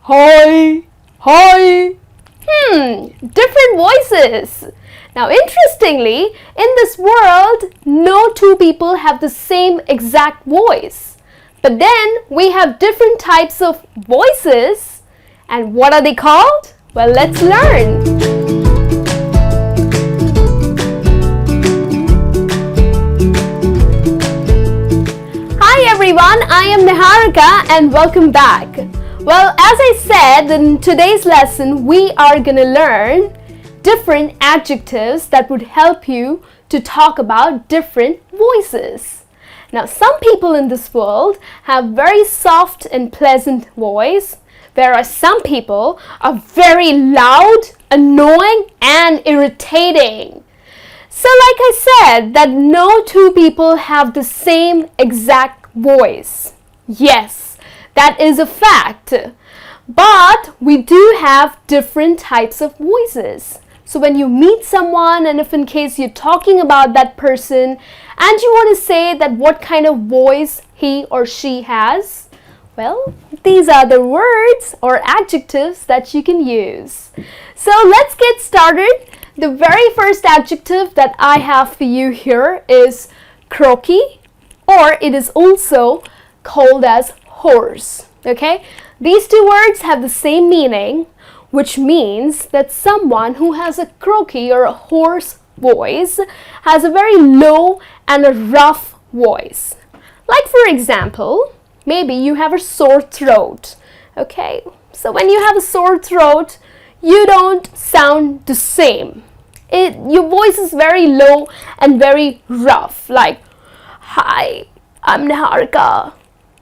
Hi, hi. Different voices. Now, interestingly, in this world, no two people have the same exact voice. But then we have different types of voices. And what are they called? Well, let's learn. Hi everyone, I am Niharika and welcome back. Well, as I said, in today's lesson, we are going to learn different adjectives that would help you to talk about different voices. Now, some people in this world have very soft and pleasant voice, whereas some people are very loud, annoying, and irritating. So like I said, that no two people have the same exact voice. Yes, that is a fact. But we do have different types of voices. So when you meet someone, and if in case you're talking about that person and you want to say that what kind of voice he or she has, well, these are the words or adjectives that you can use. So let's get started. The very first adjective that I have for you here is croaky, or it is also called as hoarse. Okay? These two words have the same meaning, which means that someone who has a croaky or a hoarse voice has a very low and a rough voice. Like for example, maybe you have a sore throat. Okay? So when you have a sore throat, you don't sound the same. Your voice is very low and very rough, like, hi, I'm Niharika,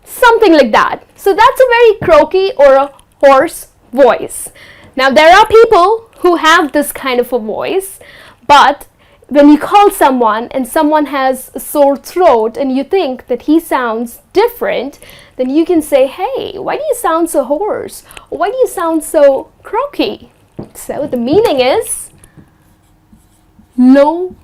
something like that. So that's a very croaky or a hoarse voice. Now, there are people who have this kind of a voice, but when you call someone and someone has a sore throat and you think that he sounds different, then you can say, hey, why do you sound so hoarse? Or why do you sound so croaky? So the meaning is low,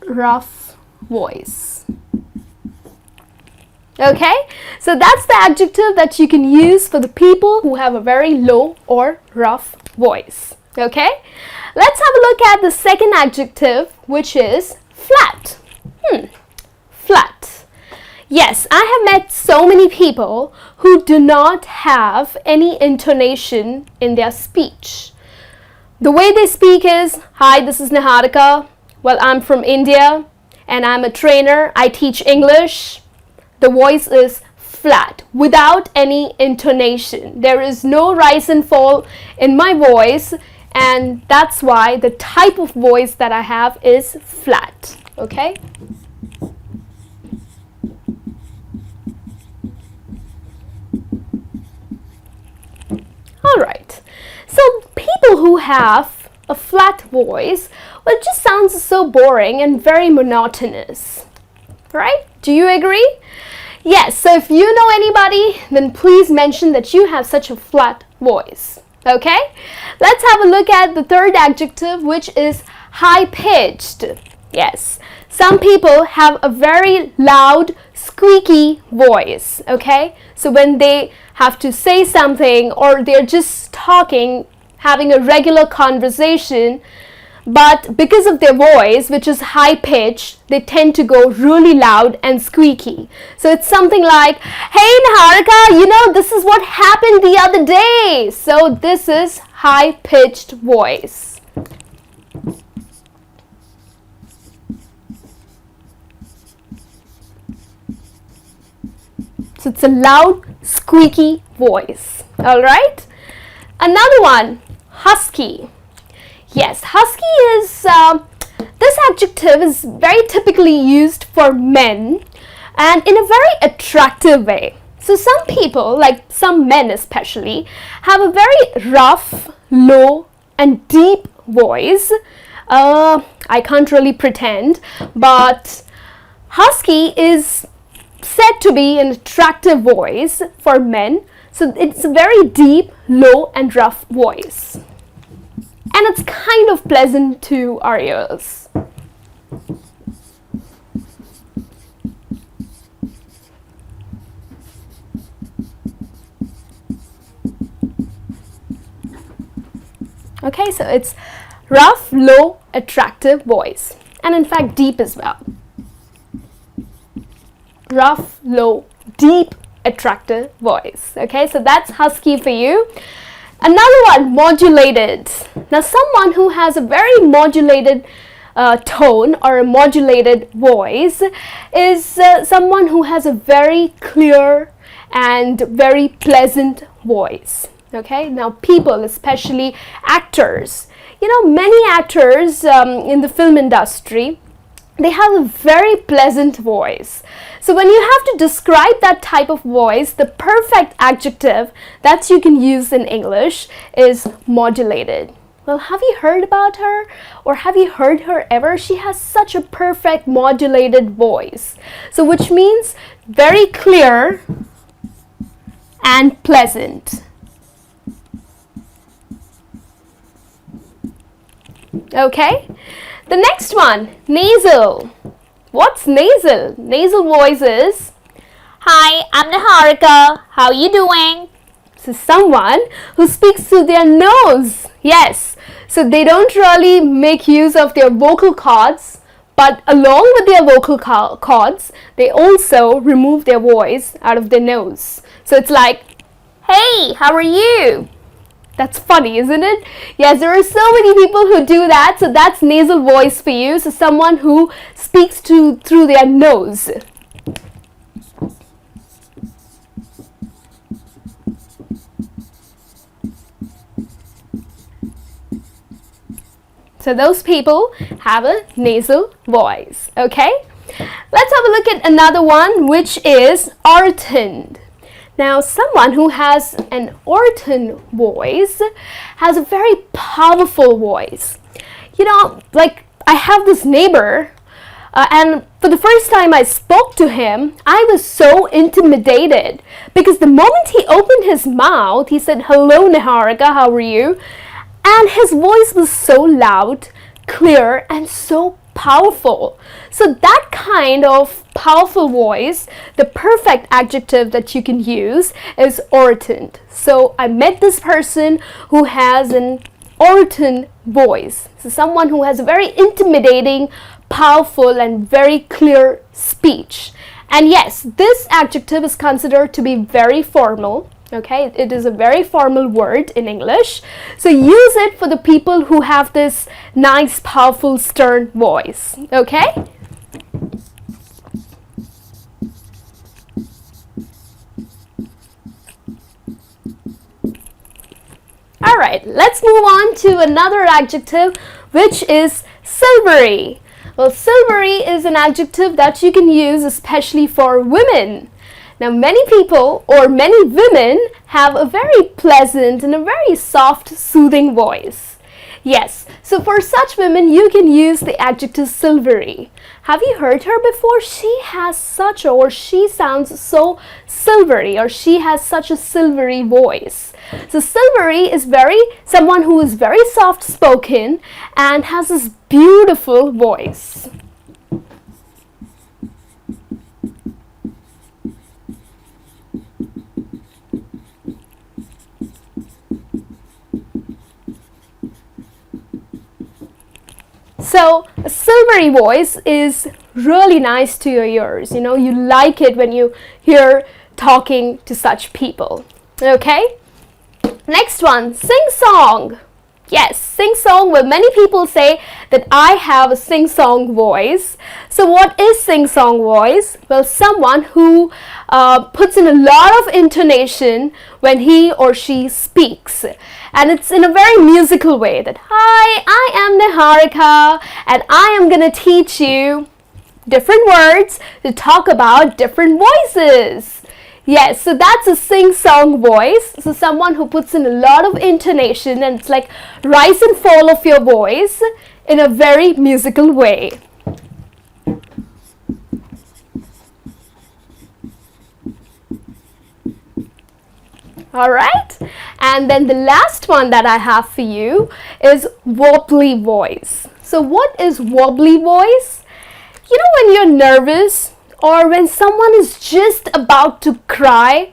rough voice. Okay, so that's the adjective that you can use for the people who have a very low or rough voice. Okay, let's have a look at the second adjective, which is flat. Flat. Yes, I have met so many people who do not have any intonation in their speech. The way they speak is, hi, this is Niharika. Well, I'm from India and I'm a trainer. I teach English. The voice is flat without any intonation. There is no rise and fall in my voice, and that's why the type of voice that I have is flat. Okay? Alright, so people who have a flat voice, well, it just sounds so boring and very monotonous. Right? Do you agree? Yes, so if you know anybody, then please mention that you have such a flat voice. Okay? Let's have a look at the third adjective, which is high-pitched. Yes, some people have a very loud, squeaky voice. Okay? So when they have to say something or they're just talking, having a regular conversation, but because of their voice, which is high pitched, they tend to go really loud and squeaky. So it's something like, hey Niharika, you know, this is what happened the other day. So this is high pitched voice. So it's a loud, squeaky voice. Alright? Another one, husky. Yes, husky is, this adjective is very typically used for men and in a very attractive way. So some people, like some men especially, have a very rough, low and deep voice. I can't really pretend, but husky is said to be an attractive voice for men. So it's a very deep, low and rough voice. And it's kind of pleasant to our ears. Okay, so it's rough, low, attractive voice. And in fact, deep as well. Rough, low, deep, attractive voice. Okay, so that's husky for you. Another one, modulated. Now, someone who has a very modulated tone or a modulated voice is someone who has a very clear and very pleasant voice. Okay, now people, especially actors, many actors in the film industry, they have a very pleasant voice. So when you have to describe that type of voice, the perfect adjective that you can use in English is modulated. Well, have you heard about her? Or have you heard her ever? She has such a perfect modulated voice. So which means very clear and pleasant. Okay? The next one, nasal. What's nasal? Nasal voice is, "Hi, I'm Niharika. How are you doing?" So someone who speaks through their nose. Yes. So they don't really make use of their vocal cords, but along with their vocal cords, they also remove their voice out of their nose. So it's like, "Hey, how are you?" That's funny, isn't it? Yes, there are so many people who do that. So that's nasal voice for you. So someone who speaks through their nose. So those people have a nasal voice. Okay? Let's have a look at another one, which is orotund. Now, someone who has an orotund voice has a very powerful voice. Like I have this neighbor, and for the first time I spoke to him, I was so intimidated because the moment he opened his mouth, he said, "Hello, Niharika, how are you?" And his voice was so loud, clear, and so powerful. So that kind of powerful voice, the perfect adjective that you can use is orotund. So I met this person who has an orotund voice. So someone who has a very intimidating, powerful, and very clear speech. And yes, this adjective is considered to be very formal. Okay, it is a very formal word in English. So use it for the people who have this nice, powerful, stern voice. Okay? Alright, let's move on to another adjective, which is silvery. Well, silvery is an adjective that you can use especially for women. Now, many people or many women have a very pleasant and a very soft, soothing voice. Yes, so for such women, you can use the adjective silvery. Have you heard her before? She has such or she sounds so silvery, or she has such a silvery voice. So silvery is someone who is very soft spoken and has this beautiful voice. So a silvery voice is really nice to your ears. You like it when you hear talking to such people. Okay? Next one, sing-song. Yes, sing-song. Well, many people say that I have a sing-song voice. So what is sing-song voice? Well, someone who puts in a lot of intonation when he or she speaks. And it's in a very musical way that, "Hi, I am Niharika, and I am going to teach you different words to talk about different voices." Yes, so that's a sing-song voice. So someone who puts in a lot of intonation, and it's like rise and fall of your voice in a very musical way. Alright, and then the last one that I have for you is wobbly voice. So what is wobbly voice? When you're nervous or when someone is just about to cry,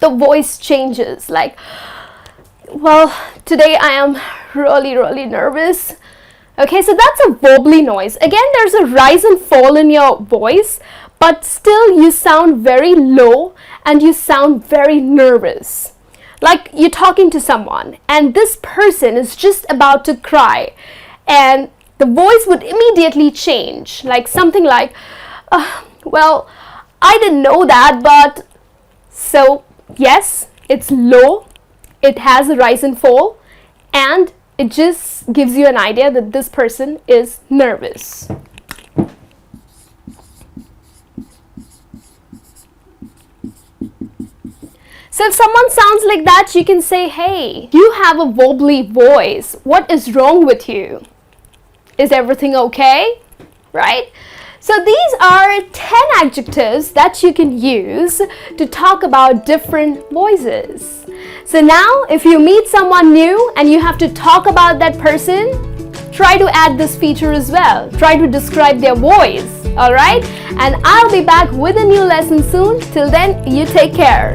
the voice changes. Like Well, today I am really nervous. Okay, so that's a wobbly noise. Again, there's a rise and fall in your voice, but still you sound very low and you sound very nervous. Like you're talking to someone and this person is just about to cry, and the voice would immediately change, like something like, well, I didn't know that, but... So, yes, it's low, it has a rise and fall, and it just gives you an idea that this person is nervous. So if someone sounds like that, you can say, hey, you have a wobbly voice. What is wrong with you? Is everything okay? Right? So these are 10 adjectives that you can use to talk about different voices. So now, if you meet someone new and you have to talk about that person, try to add this feature as well. Try to describe their voice, alright? And I'll be back with a new lesson soon. Till then, you take care.